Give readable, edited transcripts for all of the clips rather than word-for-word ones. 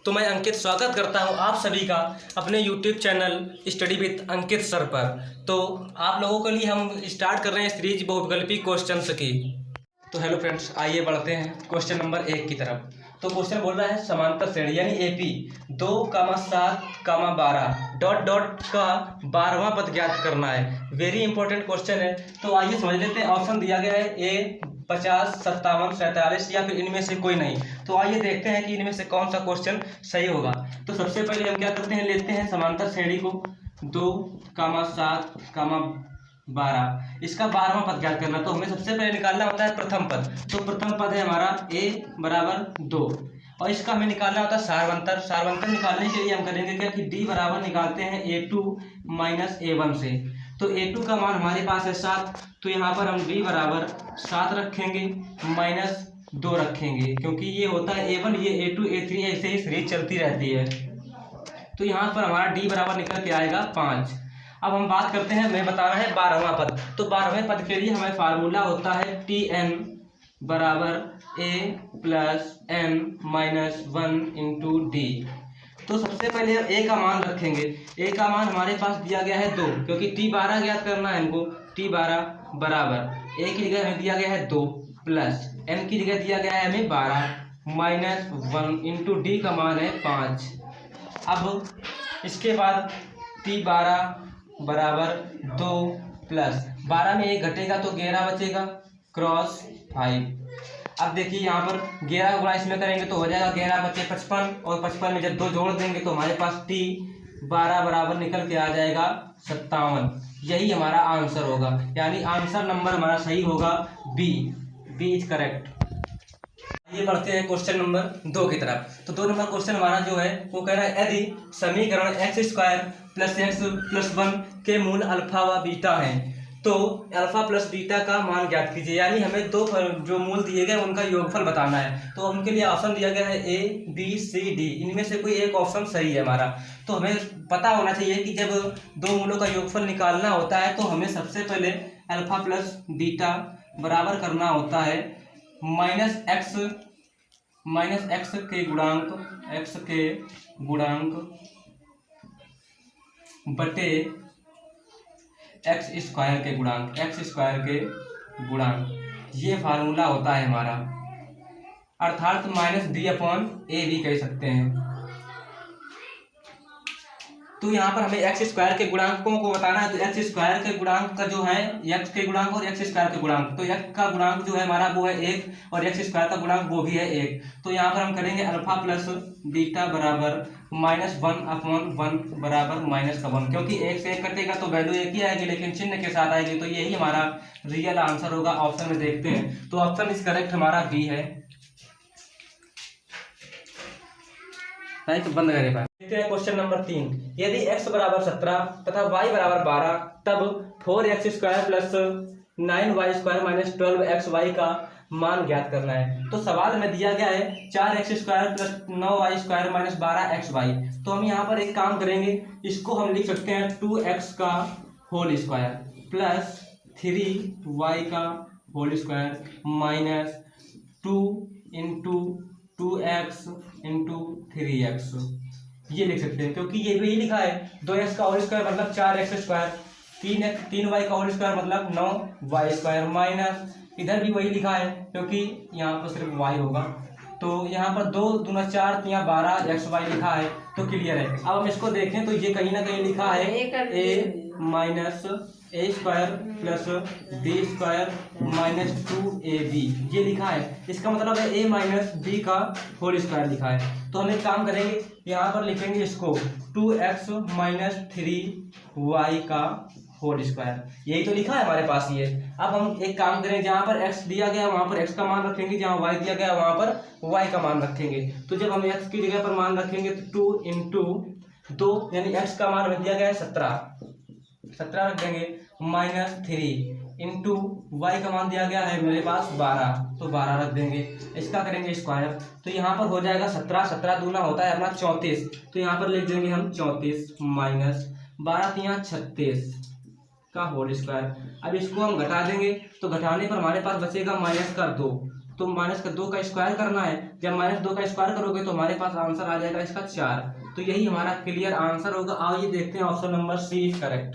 तो मैं अंकित स्वागत करता हूं आप सभी का अपने YouTube channel study with Ankit sir पर। तो आप लोगों के लिए हम स्टार्ट कर रहे हैं सीरीज बहुविकल्पी क्वेश्चंस की। तो हेलो फ्रेंड्स, आइए बढ़ते हैं क्वेश्चन नंबर 1 की तरफ। तो क्वेश्चन बोल रहा है समांतर श्रेणी यानी AP 2,7,12 डॉट डॉट का 12वां पद ज्ञात करना है। वेरी इंपॉर्टेंट क्वेश्चन है। तो आइए समझ लेते हैं। ऑप्शन दिया गया है A 50, 57, 47 या फिर इनमें से कोई नहीं। तो आइए देखते हैं कि इनमें से कौन सा क्वेश्चन सही होगा। तो सबसे पहले हम क्या करते हैं, लेते हैं समांतर श्रेणी को 2,7,12 इसका 12वां पद ज्ञात करना। तो हमें सबसे पहले निकालना होता है प्रथम पद। तो प्रथम पद है हमारा A बराबर 2 और इसका हमें निकालना होता है सारवंतर। सारवंतर निकालने के लिए हम करेंगे क्या कि D बराबर निकालते हैं A2 माइनस A1 से। तो A2 का मान हमारे पास है 7, तो यहाँ पर हम D बराबर 7 रखेंगे माइनस 2 रखेंगे, क्योंकि ये होता है A1, ये A2 A3 ऐसे ही सीरीज चलती रहती है। तो यहाँ पर हमारा D बराबर निकल के आएगा 5। अब हम बात करते हैं, मैं बता रहा है 12वां पद। तो 12वें पद के लिए हमें फार्मूला होता है Tn बराबर A plus n minus 1 into D। तो सबसे पहले हम A का मान रखेंगे। A का मान हमारे पास दिया गया है 2, क्योंकि T12 ज्ञात करना है हमको। T12 बराबर A की जगह हमें दिया गया है 2 प्लस n की जगह दिया गया है हमें 12 माइनस 1 इंटू D का मान है 5। अब इसके बाद T12 बराबर 2 प्लस 12 में 1 घटेगा तो 11 बचेगा क्रॉस 5। अब देखिए यहाँ पर 11 गुणा इसमें करेंगे तो हो जाएगा 11 बचे 55 और 55 में जब 2 जोड़ देंगे तो हमारे पास T12 बराबर निकल के आ जाएगा 57। यही हमारा आंसर होगा, यानी आंसर नंबर हमारा सही होगा बी इज करेक्ट। ये बढ़ते हैं क्वेश्चन नंबर 2 की तरफ। तो 2 नंबर क्वेश्चन हमारा जो है वो कह रहा है यदि समीकरण x² प्लस x प्लस 1 के मूल अल्फा व बीटा हैं तो अल्फा प्लस बीटा का मान ज्ञात कीजिए। यानी हमें 2 जो मूल दिए गए उनका योगफल बताना है। तो उनके लिए ऑप्शन दिया गया है A B C D, इनमें से कोई एक ऑप्शन सही है हमारा। तो हमें पता होना चाहिए कि जब 2 मूलों का योगफल निकालना होता है तो हमें सबसे पहले अल्फा प्लस बीटा बराबर करना होता है माइनस एक्स के गुणांक बटे x² के गुणांक, ये फार्मूला होता है हमारा, अर्थात माइनस D/A भी कह सकते हैं। तो यहाँ पर हमें x² के गुणांकों को बताना है। तो x² के गुणांक का जो है x के गुणांक और x² के गुणांक, तो x का गुणांक जो है हमारा वो है 1 और x² का गुणांक वो भी है 1। तो यहाँ पर हम करेंगे अल्फा प्लस बीटा बराबर -1/1 बराबर -1, क्योंकि 1 से 1 कटेगा तो वैल्यू एक ही आएगी लेकिन चिन्ह के साथ आएगी। तो यही हमारा रियल आंसर होगा। ऑप्शन में देखते हैं तो ऑप्शन इज करेक्ट हमारा बी है। बंद करें। देखते हैं क्वेश्चन नंबर 3। यदि x बराबर 17 तथा y बराबर 12 तब 4x² plus 9y² minus 12xy का मान ज्ञात करना है। तो सवाल में दिया गया है 4x² plus 9y² minus 12xy। तो हम यहाँ पर एक काम करेंगे, इसको हम लिख सकते हैं 2x का होल स्क्वायर प्लस 3y का whole square minus 2 into 2x into 3x, ये लिख सकते हैं। क्योंकि ये भी लिखा है 2x का होल स्क्वायर मतलब 4x², 3y का होल स्क्वायर मतलब 9y² माइनस इधर भी वही लिखा है क्योंकि यहाँ पर सिर्फ y होगा। तो यहाँ पर 2 दूना 4 यहाँ 12xy लिखा है तो क्लियर है। अब हम इसको देखें तो ये कहीं ना कहीं लिखा है a minus a² plus b² minus 2ab, ये लिखा है। इसका मतलब है a माइनस b का होल स्क्वायर लिखा है। तो हम एक काम करेंगे, यहाँ पर लिखेंगे इसको 2x माइनस 3y का होल स्क्वायर, यही तो लिखा है हमारे पास ये। अब हम एक काम करें, जहाँ पर x दिया गया वहाँ पर x का मान रखेंगे, जहाँ y दिया गया वहाँ पर y का मान रखेंगे। तो जब हम x की जगह पर मान रखेंगे तो 2 इंटू 2 यानी x का मान दिया गया है 17 रख देंगे माइनस 3 इंटू y का मान दिया गया है मेरे पास 12, तो 12 रख देंगे। इसका करेंगे स्क्वायर तो यहाँ पर हो जाएगा 17 दूना होता है अपना 34, तो यहाँ पर लिख देंगे हम 34 माइनस 12 36 का होल स्क्वायर। अब इसको हम घटा देंगे तो घटाने पर हमारे पास बचेगा -2, तो माइनस का 2 का स्क्वायर करना है। जब माइनस 2 का स्क्वायर करोगे तो हमारे पास आंसर आ जाएगा इसका 4। तो यही हमारा क्लियर आंसर होगा। आइए देखते हैं option number C is correct.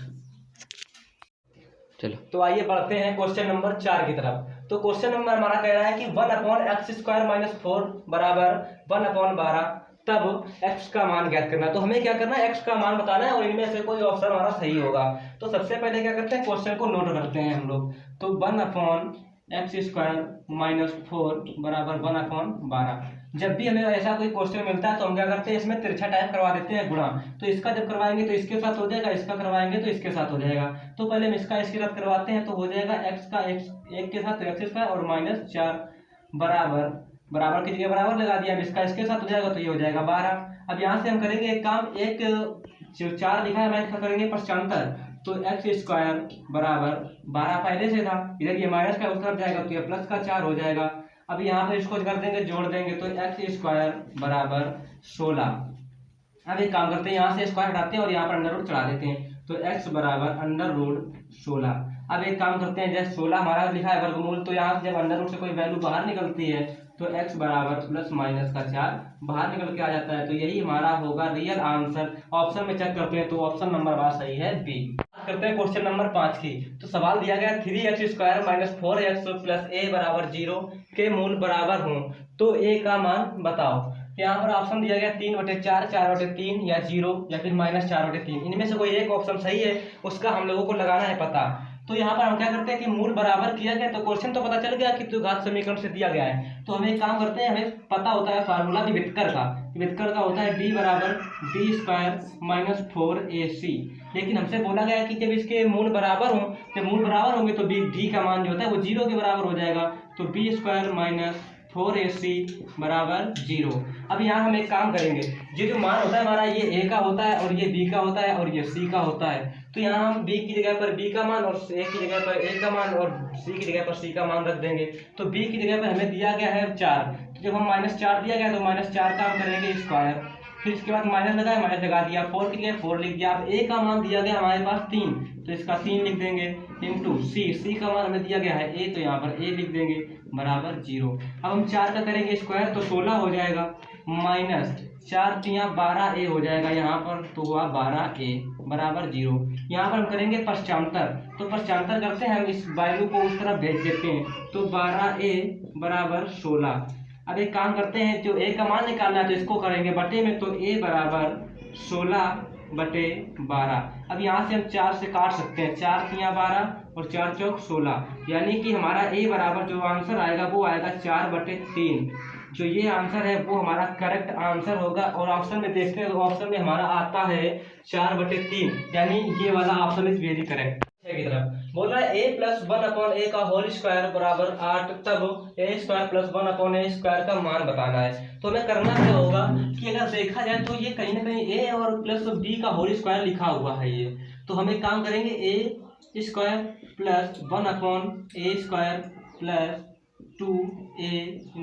चलो तो आइए बढ़ते हैं क्वेश्चन नंबर 4 की तरफ। तो क्वेश्चन नंबर हमारा कह रहा है कि 1/x² - 4 बराबर 1/12, तब x का मान ज्ञात करना है। तो हमें क्या करना है, x का मान बताना है और इनमें से कोई ऑप्शन हमारा सही होगा। तो सबसे पहले क्या करते हैं, क्वेश्चन को नोट करते हैं हम लोग। तो 1/x² - 4 बराबर 1/12। जब भी हमें ऐसा कोई क्वेश्चन मिलता है तो हम क्या करते हैं, इसमें तिरछा टाइप करवा देते हैं गुणा। तो इसका जब करवाएंगे तो इसके साथ हो जाएगा, इसका करवाएंगे तो इसके साथ हो जाएगा। तो पहले हम इसका इसके साथ करवाते हैं तो हो जाएगा x का एक के साथ x² और -4 बराबर की जगह बराबर लगा दिया। अब इसका इसके साथ हो जाएगा तो ये हो जाएगा 12। अब यहाँ से हम करेंगे एक काम, एक जो 4 लिखा है मैं इसका करेंगे पक्षांतर। तो x² बराबर 12 पहले से था, इधर ये माइनस का उस तरफ जाएगा तो ये प्लस का 4 हो जाएगा। अब यहाँ पर इसको कर देंगे, जोड़ देंगे तो x² बराबर 16। अब एक काम करते हैं, यहाँ से स्क्वायर हटाते हैं और यहाँ पर अंडर रूट चढ़ा देते हैं। तो x बराबर √16। अब एक काम करते हैं, जैसे 16 हमारा लिखा है वर्गमूल, तो यहाँ से जब अंडर रूट से कोई वैल्यू बाहर निकलती है तो x बराबर +- का 4 बाहर निकल के आ जाता है। तो यही हमारा होगा रियल आंसर। ऑप्शन में चेक करते हैं तो ऑप्शन नंबर हमारा सही है बी। करते हैं क्वेश्चन नंबर 5 की। तो सवाल दिया गया 3x² - 4x + a बराबर 0 के मूल बराबर हों तो a का मान बताओ। यहाँ पर ऑप्शन दिया गया 3/4, 4/3 या 0 या फिर -4/3। इनमें से कोई एक ऑप्शन सही है, उसका हम लोगों को लगाना है पता। तो यहाँ पर हम क्या करते हैं कि मूल बराबर किया गया तो क्वेश्चन तो पता चल गया कि द्विघात समीकरण से दिया गया है। तो हम एक काम करते हैं, हमें पता होता है फार्मूला विभेदकर का होता है d बराबर b² - 4ac। लेकिन हमसे बोला गया है कि जब इसके मूल बराबर हों, जब मूल बराबर होंगे तो d का मान जो होता है वो 0 के बराबर हो जाएगा। तो b² - 4ac बराबर 0। अब यहाँ हम एक काम करेंगे, ये जो मान होता है हमारा ये a का होता है और ये b का होता है और ये c का होता है। तो यहाँ हम b की जगह पर b का मान और a की जगह पर a का मान और c की जगह पर c का मान रख देंगे। तो b की जगह पर हमें दिया गया है 4, तो जब हम -4 दिया गया तो -4 का हम करेंगे स्क्वायर, फिर इसके बाद माइनस लगा दिया, 4 की जगह 4 लिख दिया। अब a का मान दिया गया हमारे पास 3, तो इसका 3 लिख देंगे इंटू c का मान हमें दिया गया है a, तो यहाँ पर a लिख देंगे बराबर 0। अब हम 4 का करेंगे स्क्वायर तो 16 हो जाएगा, -4 × 12a हो जाएगा यहाँ पर, तो हुआ 12a बराबर 0। यहाँ पर हम करेंगे पक्षांतर, तो पक्षांतर करते हैं हम इस वैल्यू को उस तरफ भेज देते हैं। तो 12a बराबर 16। अब एक काम करते हैं, जो a का मान निकालना है तो इसको करेंगे बटे में, तो a बराबर 16/12। अब यहाँ से हम 4 से काट सकते हैं, 4 × 12 और 4 चौक 16, यानी कि हमारा a बराबर जो आंसर आएगा वो आएगा 4/3। जो ये आंसर है वो हमारा करेक्ट आंसर होगा। और ऑप्शन में देखते हैं तो ऑप्शन में हमारा आता है 4/3, यानी ये वाला ऑप्शन इज वेरी करेक्ट। की तरफ बोल रहा है a + 1/a का होल स्क्वायर बराबर 8, तब a² + 1/a² का मान बताना है। तो हमें करना क्या होगा कि अगर देखा जाए तो ये कहीं ना कहीं a और प्लस b का होल स्क्वायर लिखा हुआ है ये, तो हम एक काम करेंगे a² + 1/a² + 2a ×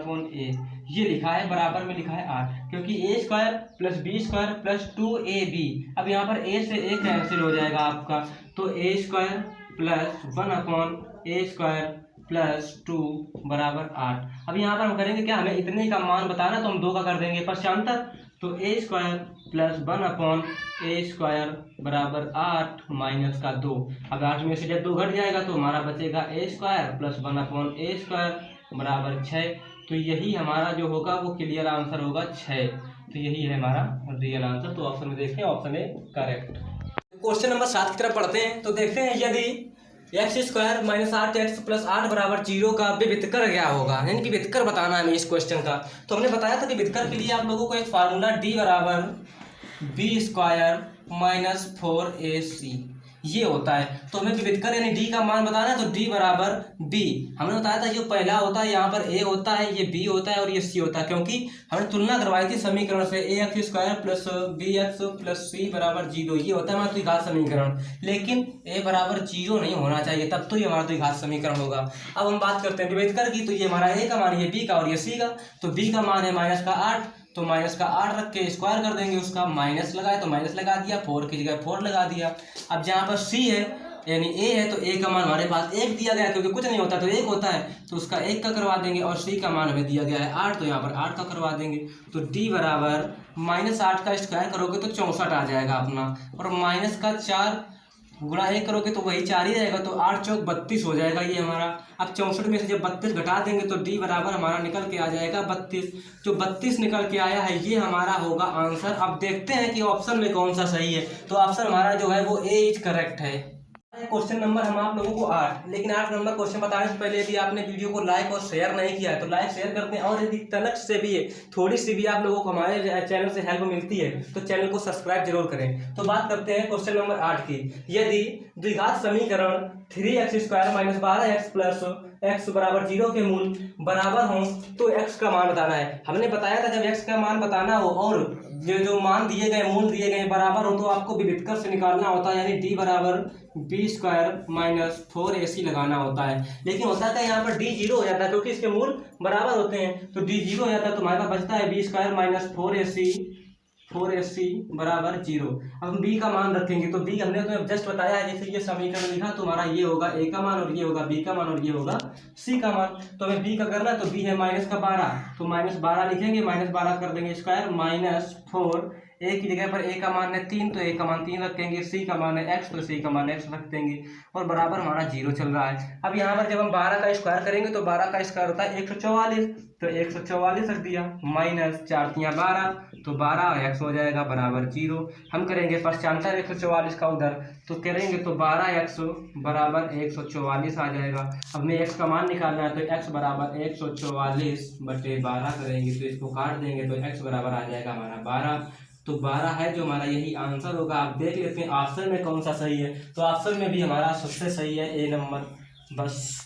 1/a, ये लिखा है, बराबर में लिखा है 8, क्योंकि a² + b² + 2ab। अब यहाँ पर a से a कैंसिल हो जाएगा आपका, तो a² + 1/a² + 2 बराबर 8। अब यहाँ पर हम करेंगे क्या, हमें इतने का मान बताना, तो हम 2 का कर देंगे पक्षांतर। तो a² + 1/a² बराबर 8 - 2। अब 8 में से जब 2 घट जाएगा तो हमारा बचेगा a² + 1/a² बराबर 6। तो यही हमारा जो होगा वो क्लियर आंसर होगा 6। तो यही है हमारा रियल आंसर। तो ऑप्शन में देखते हैं, option A correct. Question number 7 की तरफ पढ़ते हैं। तो देखते हैं, यदि x² - 8x + 8 बराबर 0 का विभेदकर क्या होगा, यानी कि विभेदकर बताना है हमें इस क्वेश्चन का। तो हमने बताया था कि विभेदकर के लिए आप लोगों को एक फार्मूला d बराबर b² - 4ac ये होता है। तो हमें विभेदकर यानी d का मान बताना है, तो d बराबर b। हमने बताया था जो पहला होता है यहाँ पर a होता है, ये b होता है और ये c होता है, क्योंकि हमने तुलना करवाई थी समीकरण से, ax² + bx + c बराबर 0 ये होता है हमारा द्विघात समीकरण। लेकिन a बराबर 0 नहीं होना चाहिए, तब तो ये हमारा द्विघात समीकरण होगा। अब हम बात करते हैं विभेदकर की। तो ये हमारा a का मान, ये b का और ये c का। तो b का मान है -8, तो -8 रख के स्क्वायर कर देंगे उसका, माइनस लगाए तो माइनस लगा दिया, 4 की जगह 4 लगा दिया। अब जहाँ पर c है यानी ए है तो ए का मान हमारे पास 1 दिया गया है, क्योंकि कुछ नहीं होता तो 1 होता है, तो उसका 1 का करवा देंगे। और सी का मान हमें दिया गया है 8, तो यहाँ पर 8 का करवा देंगे। तो डी बराबर -8 का स्क्वायर करोगे तो 64 आ जाएगा अपना, और माइनस का 4 गुणा 1 करोगे तो वही 4 ही रहेगा, तो 8 चौक 32 हो जाएगा ये हमारा। अब 64 में से जब 32 घटा देंगे तो डी बराबर हमारा निकल के आ जाएगा 32। जो 32 निकल के आया है ये हमारा होगा आंसर। अब देखते हैं कि ऑप्शन में कौन सा सही है। तो ऑप्शन हमारा जो है वो ए इज करेक्ट है। क्वेश्चन नंबर हम आप लोगों को 8, लेकिन 8 नंबर क्वेश्चन बताने से पहले यदि आपने वीडियो को लाइक और शेयर नहीं किया है तो लाइक शेयर कर दें, और यदि तनक से भी है थोड़ी सी भी आप लोगों को हमारे चैनल से हेल्प मिलती है तो चैनल को सब्सक्राइब जरूर करें। तो बात करते हैं क्वेश्चन नंबर 8 की। यदि द्विघात समीकरण 3x² - 12x प्लस x बराबर 0 के मूल बराबर हों तो x का मान बताना है। हमने बताया था जब x का मान बताना हो और जो मान दिए गए मूल दिए गए बराबर हो तो आपको विविधकर से निकालना होता है, यानी d बराबर b² - 4ac लगाना होता है। लेकिन होता है यहाँ पर d 0 हो जाता है क्योंकि इसके मूल बराबर होते हैं, तो d 0 हो जाता है तो हमारे पास बचता है b² - 4ac बराबर 0। अब हम b का मान रखेंगे तो b हमने तो जस्ट बताया है, जैसे ये समीकरण लिखा तो हमारा ये होगा a का मान और ये होगा b का मान और ये होगा c का मान। तो हमें b का करना है तो b है -12, तो -12 लिखेंगे, -12 कर देंगे स्क्वायर -4, a की जगह पर a का मान है 3 तो a का मान 3 रखेंगे, c का मान है x तो c का मान x रख देंगे, और बराबर हमारा 0 चल रहा है। अब यहाँ पर जब हम 12 का स्क्वायर करेंगे तो 12 का स्क्वायर होता है 144, तो 144 रख दिया, -4 × 12 तो 12 और x हो जाएगा बराबर 0। हम करेंगे पश्चांतर 144 का उधर, तो करेंगे तो 12x बराबर 144 आ जाएगा। अब हमें x का मान निकालना है तो x बराबर 144/12 करेंगे, तो इसको काट देंगे तो x बराबर आ जाएगा हमारा 12। तो 12 है जो हमारा यही आंसर होगा। आप देख लेते हैं ऑप्शन में कौन सा सही है, तो ऑप्शन में भी हमारा सबसे सही है ए नंबर। बस।